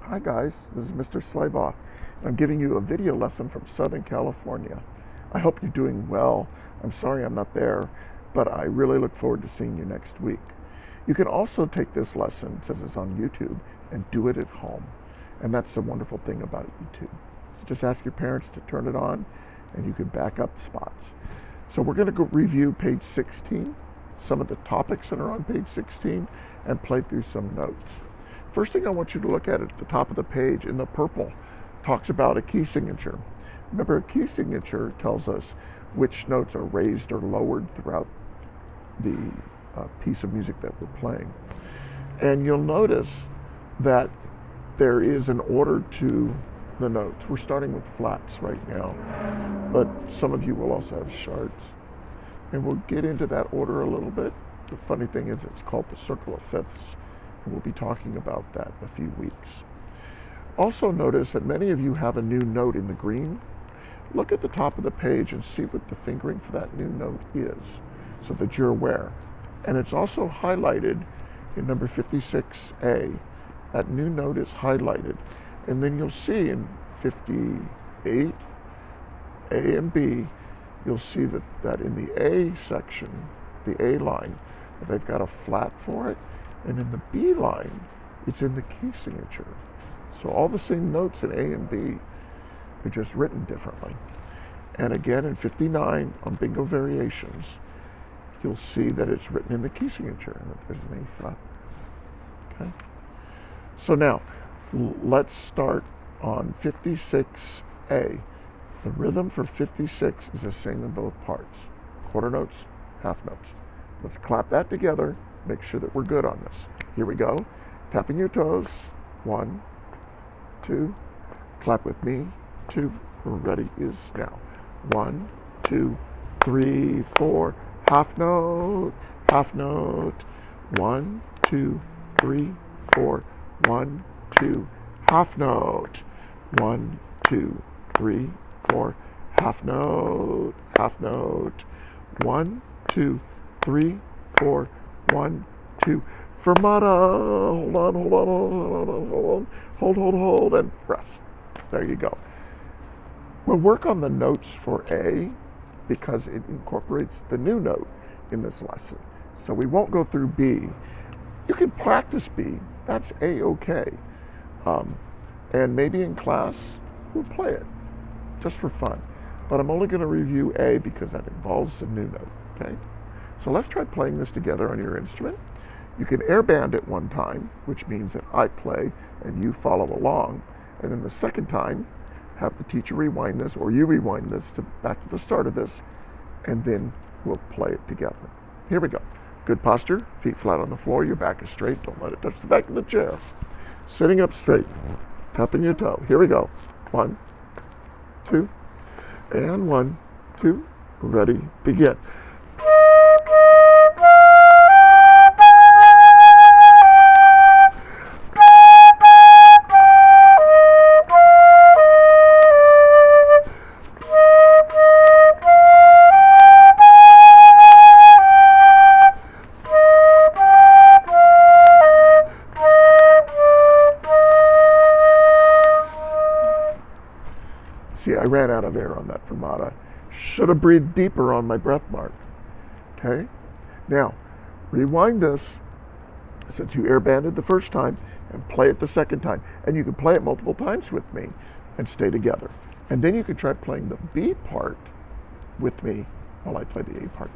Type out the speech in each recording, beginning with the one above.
Hi guys, this is Mr. Slaybaugh, and I'm giving you a video lesson from Southern California. I hope you're doing well. I'm sorry I'm not there, but I really look forward to seeing you next week. You can also take this lesson, since it's on YouTube, and do it at home. And that's the wonderful thing about YouTube. So just ask your parents to turn it on, and you can back up spots. So we're going to go review page 16, some of the topics that are on page 16, and play through some notes. First thing I want you to look at the top of the page in the purple talks about a key signature. Remember, a key signature tells us which notes are raised or lowered throughout the piece of music that we're playing. And you'll notice that there is an order to the notes. We're starting with flats right now, but some of you will also have shards. And we'll get into that order a little bit. The funny thing is it's called the circle of fifths. And we'll be talking about that in a few weeks. Also notice that many of you have a new note in the green. Look at the top of the page and see what the fingering for that new note is so that you're aware. And it's also highlighted in number 56A. That new note is highlighted. And then you'll see in 58, A and B, you'll see that in the A section, the A line, they've got a flat for it. And in the B line, it's in the key signature. So all the same notes in A and B are just written differently. And again, in 59, on bingo variations, you'll see that it's written in the key signature and that there's an A flat. Okay? So now, let's start on 56A. The rhythm for 56 is the same in both parts. Quarter notes, half notes. Let's clap that together. Make sure that we're good on this. Here we go. Tapping your toes. 1, 2. Clap with me. 2. We're ready is now. 1, 2, 3, 4. Half note. Half note. 1, 2, 3, 4. 1, 2. Half note. 1, 2, 3, 4. Half note. Half note. 1, 2, 3, 4. 1, 2, fermata, hold, and rest. There you go. We'll work on the notes for A because it incorporates the new note in this lesson. So we won't go through B. You can practice B. That's A-okay. And maybe in class, we'll play it just for fun. But I'm only going to review A because that involves the new note, okay? So let's try playing this together on your instrument. You can air band it one time, which means that I play and you follow along. And then the second time, have the teacher rewind this, or you rewind this back to the start of this, and then we'll play it together. Here we go. Good posture, feet flat on the floor, your back is straight, don't let it touch the back of the chair. Sitting up straight, tapping your toe. Here we go. 1, 2, and 1, 2, ready, begin. See, I ran out of air on that fermata. Should have breathed deeper on my breath mark. Okay? Now, rewind this since you air banded the first time and play it the second time. And you can play it multiple times with me and stay together. And then you can try playing the B part with me while I play the A part.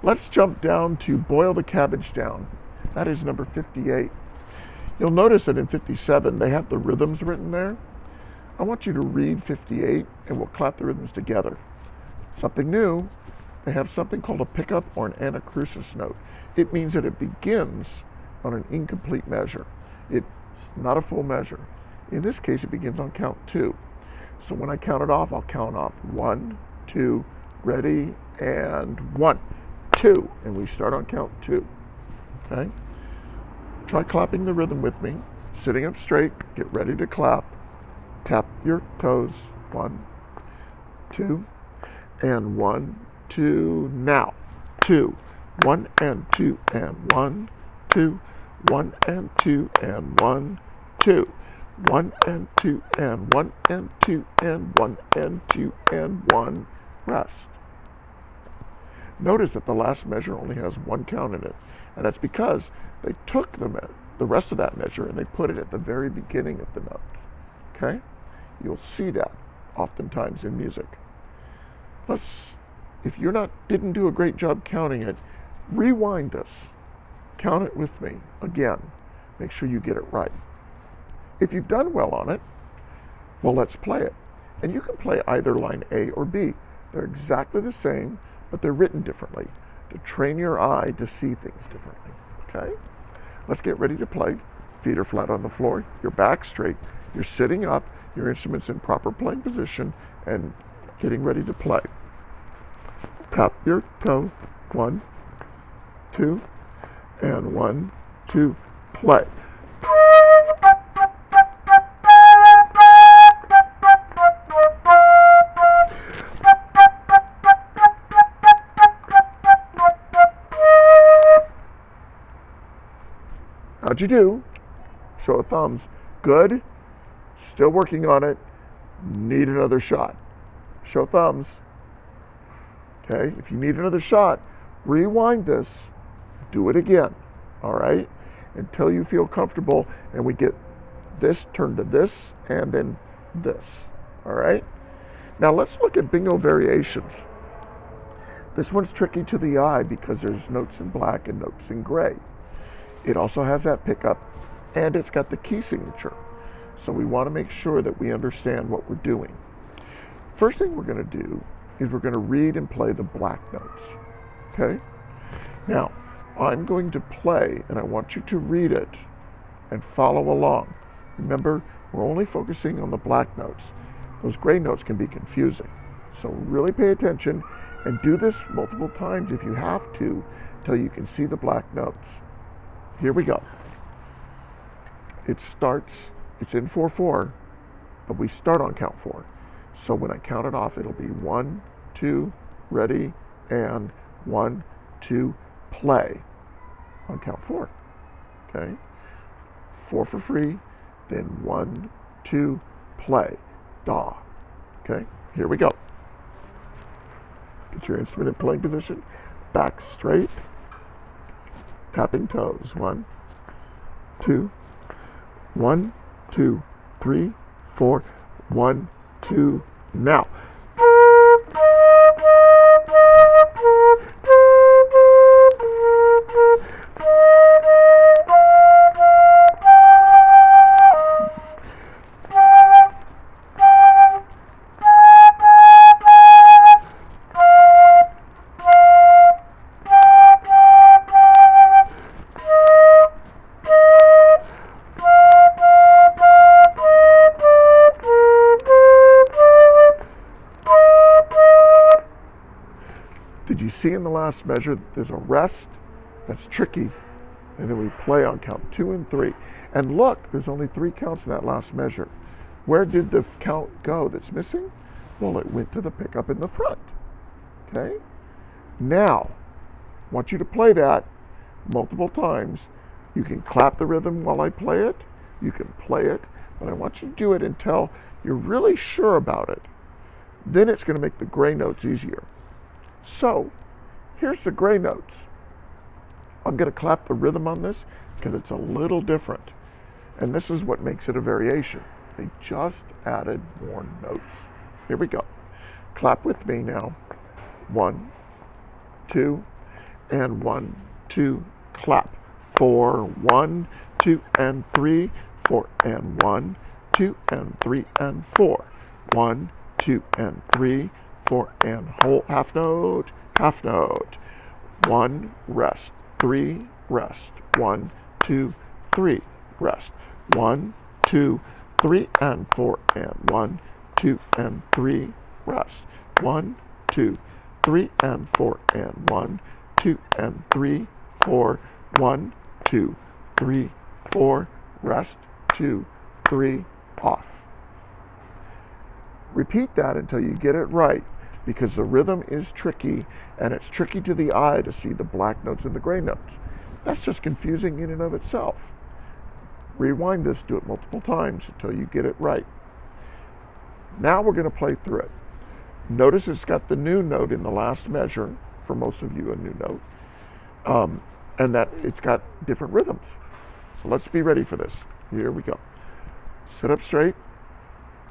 Let's jump down to Boil the Cabbage Down. That is number 58. You'll notice that in 57, they have the rhythms written there. I want you to read 58 and we'll clap the rhythms together. Something new, they have something called a pickup or an anacrusis note. It means that it begins on an incomplete measure. It's not a full measure. In this case, it begins on count 2. So when I count it off, I'll count off 1, 2, ready, and 1, 2. And we start on count 2. Okay? Try clapping the rhythm with me. Sitting up straight, get ready to clap. Tap your toes. 1, 2, and 1, 2. Now, 2, 1 and 2 and 1, 2, 1 and 2 and 1, 2. 1 and 2 and 1 and 2 and 1 and 2 and 1, rest. Notice that the last measure only has one count in it, and that's because they took the rest of that measure and they put it at the very beginning of the note. Okay? You'll see that oftentimes in music. If you didn't do a great job counting it, rewind this. Count it with me again. Make sure you get it right. If you've done well on it, well, let's play it. And you can play either line A or B. They're exactly the same, but they're written differently to train your eye to see things differently. Okay? Let's get ready to play. Feet are flat on the floor, your back straight, you're sitting up, your instrument's in proper playing position, and getting ready to play. Tap your toe, 1, 2, and 1, 2, play. How'd you do? Show of thumbs. Good. Still working on it. Need another shot. Show thumbs. Okay, if you need another shot, rewind this. Do it again. All right? Until you feel comfortable and we get this turned to this and then this. All right? Now let's look at bingo variations. This one's tricky to the eye because there's notes in black and notes in gray. It also has that pickup, and it's got the key signature. So we want to make sure that we understand what we're doing. First thing we're going to do is we're going to read and play the black notes. Okay? Now, I'm going to play, and I want you to read it and follow along. Remember, we're only focusing on the black notes. Those gray notes can be confusing. So really pay attention and do this multiple times if you have to, until you can see the black notes. Here we go. It's in 4/4, but we start on count 4. So when I count it off, it'll be 1, 2, ready, and 1, 2, play on count 4. Okay? 4 for free, then 1, 2, play. Da. Okay? Here we go. Get your instrument in playing position. Back straight. Tapping toes. 1, 2, 1, 2, 3, 4, 1, 2, now. Did you see in the last measure that there's a rest? That's tricky. And then we play on count 2 and 3. And look, there's only 3 counts in that last measure. Where did the count go that's missing? Well, it went to the pickup in the front. Okay? Now, I want you to play that multiple times. You can clap the rhythm while I play it. You can play it. But I want you to do it until you're really sure about it. Then it's going to make the gray notes easier. So, here's the gray notes. I'm going to clap the rhythm on this because it's a little different. And this is what makes it a variation. They just added more notes. Here we go. Clap with me now. 1, 2, and 1, 2, clap. 4, 1, 2, and 3, 4, and 1, 2, and 3, and 4. 1, 2, and 3, 4, and whole half note, half note. 1, rest. 3, rest. 1, 2, 3, rest. 1, 2, 3, and 4, and 1, 2, and 3, rest. 1, 2, 3, and 4, and 1, 2, and 3, 4, 1, 2, 3, 4, rest, 2, 3, off. Repeat that until you get it right, because the rhythm is tricky, and it's tricky to the eye to see the black notes and the gray notes. That's just confusing in and of itself. Rewind this, do it multiple times until you get it right. Now we're going to play through it. Notice it's got the new note in the last measure, for most of you a new note, and that it's got different rhythms. So let's be ready for this. Here we go. Sit up straight,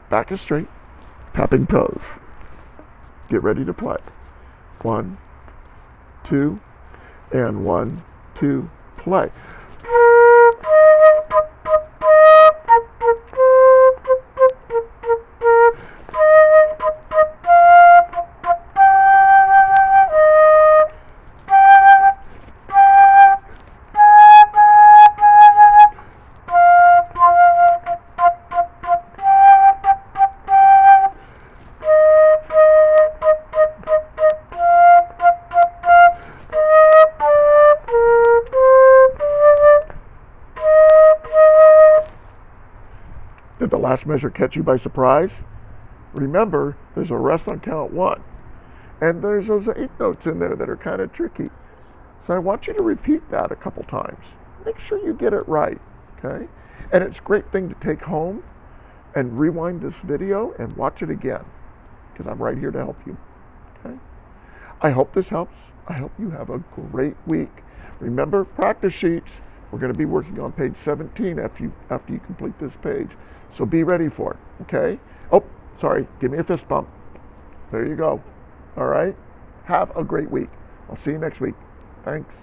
back is straight, tapping toes. Get ready to play. 1, 2, and 1, 2, play. Did the last measure catch you by surprise? Remember, there's a rest on count 1. And there's those 8 notes in there that are kind of tricky. So I want you to repeat that a couple times. Make sure you get it right, okay? And it's a great thing to take home and rewind this video and watch it again, because I'm right here to help you, okay? I hope this helps. I hope you have a great week. Remember, practice sheets. We're going to be working on page 17 after you complete this page. So be ready for it, okay? Oh, sorry, give me a fist bump. There you go. All right? Have a great week. I'll see you next week. Thanks.